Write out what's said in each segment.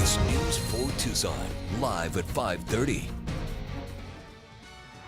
is News 4 Tucson, live at 5:30.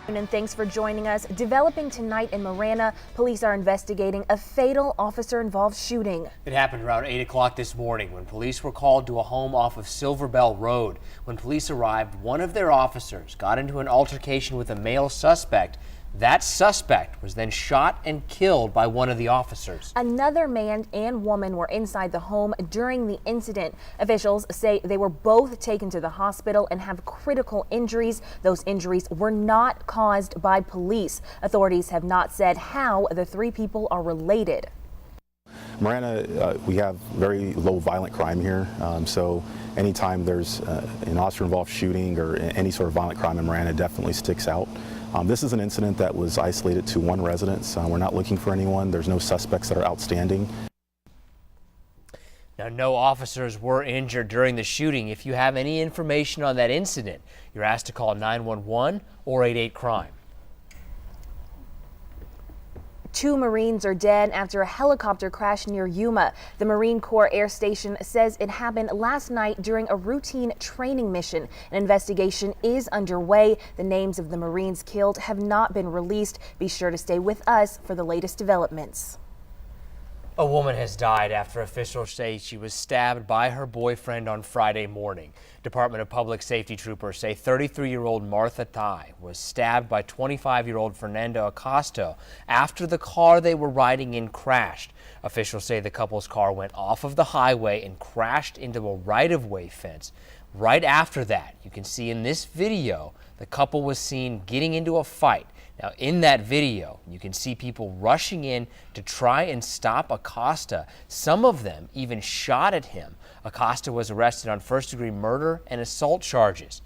And thanks for joining us. Developing tonight in Marana, police are investigating a fatal officer-involved shooting. It happened around 8 o'clock this morning when police were called to a home off of Silver Bell Road. When police arrived, one of their officers got into an altercation with a male suspect. That suspect was then shot and killed by one of the officers. Another man and woman were inside the home during the incident. Officials say they were both taken to the hospital and have critical injuries. Those injuries were not caused by police. Authorities have not said how the three people are related. Marana, we have very low violent crime here, so anytime there's an officer-involved shooting or any sort of violent crime in Marana, definitely sticks out. This is an incident that was isolated to one residence. We're not looking for anyone. There's no suspects that are outstanding. Now, no officers were injured during the shooting. If you have any information on that incident, you're asked to call 911 or 88-CRIME. 2 Marines are dead after a helicopter crash near Yuma. The Marine Corps Air Station says it happened last night during a routine training mission. An investigation is underway. The names of the Marines killed have not been released. Be sure to stay with us for the latest developments. A woman has died after officials say she was stabbed by her boyfriend on Friday morning. Department of Public Safety troopers say 33-year-old Martha Thai was stabbed by 25-year-old Fernando Acosta after the car they were riding in crashed. Officials say the couple's car went off of the highway and crashed into a right-of-way fence. Right after that, you can see in this video, the couple was seen getting into a fight. Now, in that video, you can see people rushing in to try and stop Acosta. Some of them even shot at him. Acosta was arrested on first-degree murder and assault charges.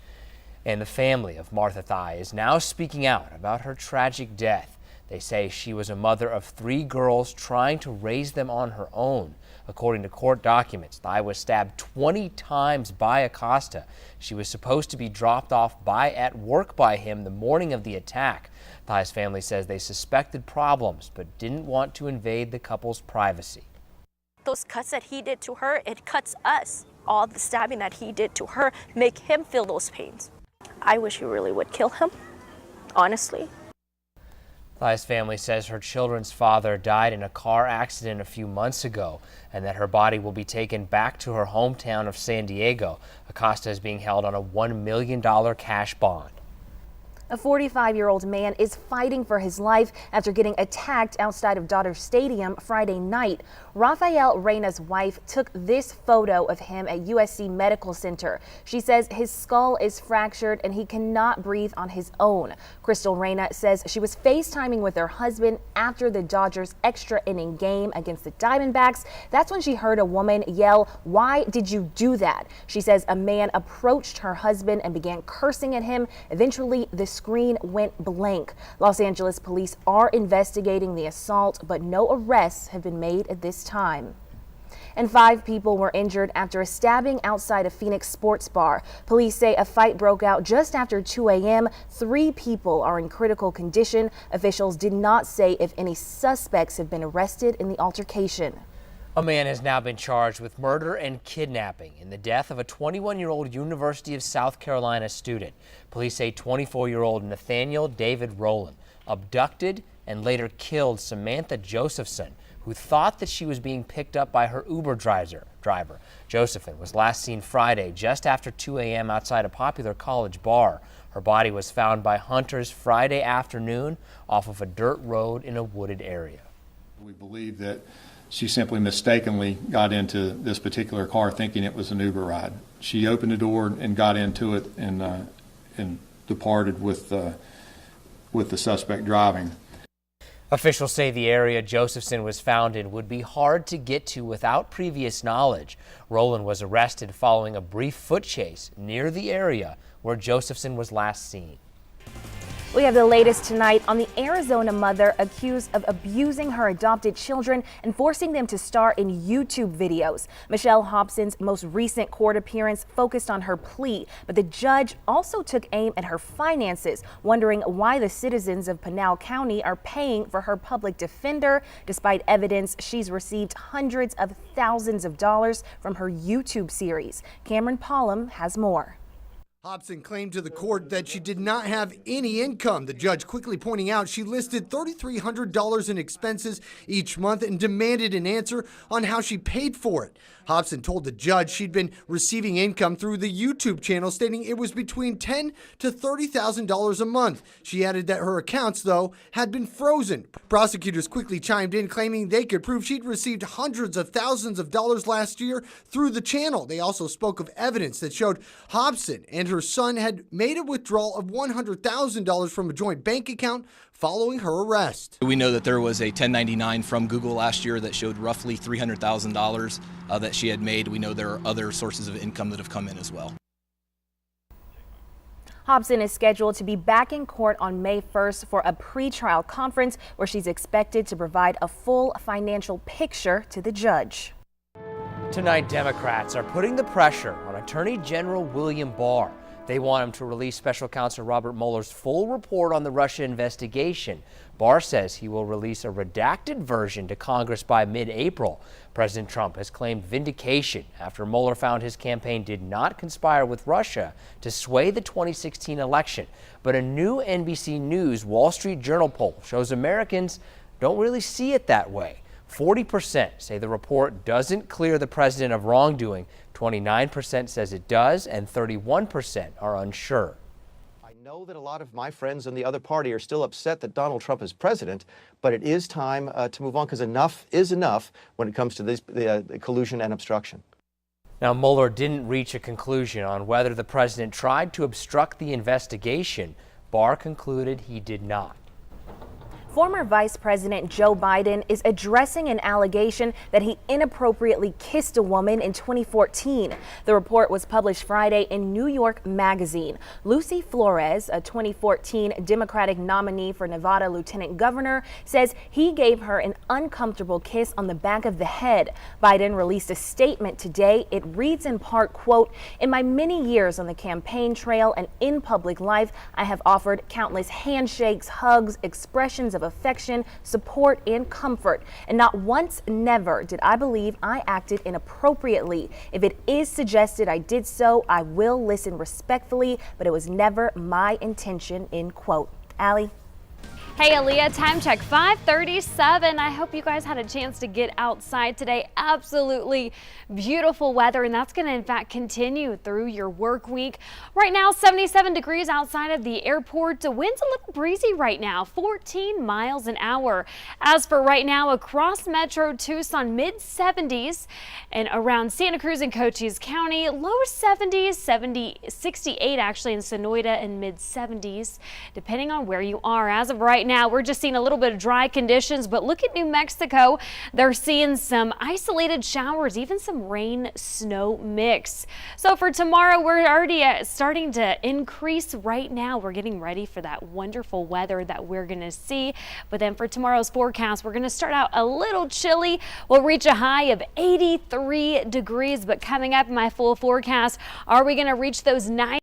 And the family of Martha Thai is now speaking out about her tragic death. They say she was a mother of 3 girls trying to raise them on her own. According to court documents, Thai was stabbed 20 times by Acosta. She was supposed to be dropped off at work by him the morning of the attack. Thai's family says they suspected problems but didn't want to invade the couple's privacy. Those cuts that he did to her, it cuts us. All the stabbing that he did to her make him feel those pains. I wish he really would kill him, honestly. Thai's family says her children's father died in a car accident a few months ago and that her body will be taken back to her hometown of San Diego. Acosta is being held on a $1 million cash bond. A 45-year-old man is fighting for his life after getting attacked outside of Dodger Stadium Friday night. Rafael Reyna's wife took this photo of him at USC Medical Center. She says his skull is fractured and he cannot breathe on his own. Crystal Reyna says she was FaceTiming with her husband after the Dodgers' extra inning game against the Diamondbacks. That's when she heard a woman yell, "Why did you do that?" She says a man approached her husband and began cursing at him. Eventually, the screen went blank. Los Angeles police are investigating the assault, but no arrests have been made at this time. And 5 people were injured after a stabbing outside a Phoenix sports bar. Police say a fight broke out just after 2 a.m. 3 people are in critical condition. Officials did not say if any suspects have been arrested in the altercation. A man has now been charged with murder and kidnapping in the death of a 21-year-old University of South Carolina student. Police say 24-year-old Nathaniel David Rowland abducted and later killed Samantha Josephson, who thought that she was being picked up by her Uber driver. Josephson was last seen Friday just after 2 a.m. outside a popular college bar. Her body was found by hunters Friday afternoon off of a dirt road in a wooded area. We believe that she simply mistakenly got into this particular car thinking it was an Uber ride. She opened the door and got into it and departed with the suspect driving. Officials say the area Josephson was found in would be hard to get to without previous knowledge. Rowland was arrested following a brief foot chase near the area where Josephson was last seen. We have the latest tonight on the Arizona mother accused of abusing her adopted children and forcing them to star in YouTube videos. Michele Hobson's most recent court appearance focused on her plea, but the judge also took aim at her finances, wondering why the citizens of Pinal County are paying for her public defender, despite evidence she's received hundreds of thousands of dollars from her YouTube series. Cameron Pollum has more. Hobson claimed to the court that she did not have any income, the judge quickly pointing out she listed $3,300 in expenses each month and demanded an answer on how she paid for it. Hobson told the judge she'd been receiving income through the YouTube channel, stating it was between $10,000 to $30,000 a month. She added that her accounts, though, had been frozen. Prosecutors quickly chimed in, claiming they could prove she'd received hundreds of thousands of dollars last year through the channel. They also spoke of evidence that showed Hobson and her son had made a withdrawal of $100,000 from a joint bank account following her arrest. We know that there was a 1099 from Google last year that showed roughly $300,000 that she had made. We know there are other sources of income that have come in as well. Hobson is scheduled to be back in court on May 1st for a pretrial conference where she's expected to provide a full financial picture to the judge. Tonight, Democrats are putting the pressure on Attorney General William Barr. They want him to release Special Counsel Robert Mueller's full report on the Russia investigation. Barr says he will release a redacted version to Congress by mid-April. President Trump has claimed vindication after Mueller found his campaign did not conspire with Russia to sway the 2016 election. But a new NBC News Wall Street Journal poll shows Americans don't really see it that way. 40% say the report doesn't clear the president of wrongdoing, 29% says it does, and 31% are unsure. I know that a lot of my friends in the other party are still upset that Donald Trump is president, but it is time to move on, because enough is enough when it comes to this collusion and obstruction. Now, Mueller didn't reach a conclusion on whether the president tried to obstruct the investigation. Barr concluded he did not. Former Vice President Joe Biden is addressing an allegation that he inappropriately kissed a woman in 2014. The report was published Friday in New York Magazine. Lucy Flores, a 2014 Democratic nominee for Nevada Lieutenant Governor, says he gave her an uncomfortable kiss on the back of the head. Biden released a statement today. It reads in part, quote, "In my many years on the campaign trail and in public life, I have offered countless handshakes, hugs, expressions of affection, support, and comfort. And not once, never, did I believe I acted inappropriately. If it is suggested I did so, I will listen respectfully, but it was never my intention," end quote. Allie? Hey Aaliyah, time check 5:37. I hope you guys had a chance to get outside today. Absolutely beautiful weather, and that's going to in fact continue through your work week. Right now, 77 degrees outside of the airport. The wind's a little breezy right now, 14 miles an hour. As for right now, across Metro Tucson, mid-70s, and around Santa Cruz and Cochise County, low 70s, 68 actually in Sonoyta, and mid-70s, depending on where you are. As of right now, we're just seeing a little bit of dry conditions, but look at New Mexico. They're seeing some isolated showers, even some rain snow mix. So for tomorrow, we're already starting to increase right now. We're getting ready for that wonderful weather that we're going to see. But then for tomorrow's forecast, we're going to start out a little chilly. We'll reach a high of 83 degrees, but coming up in my full forecast, are we going to reach those 90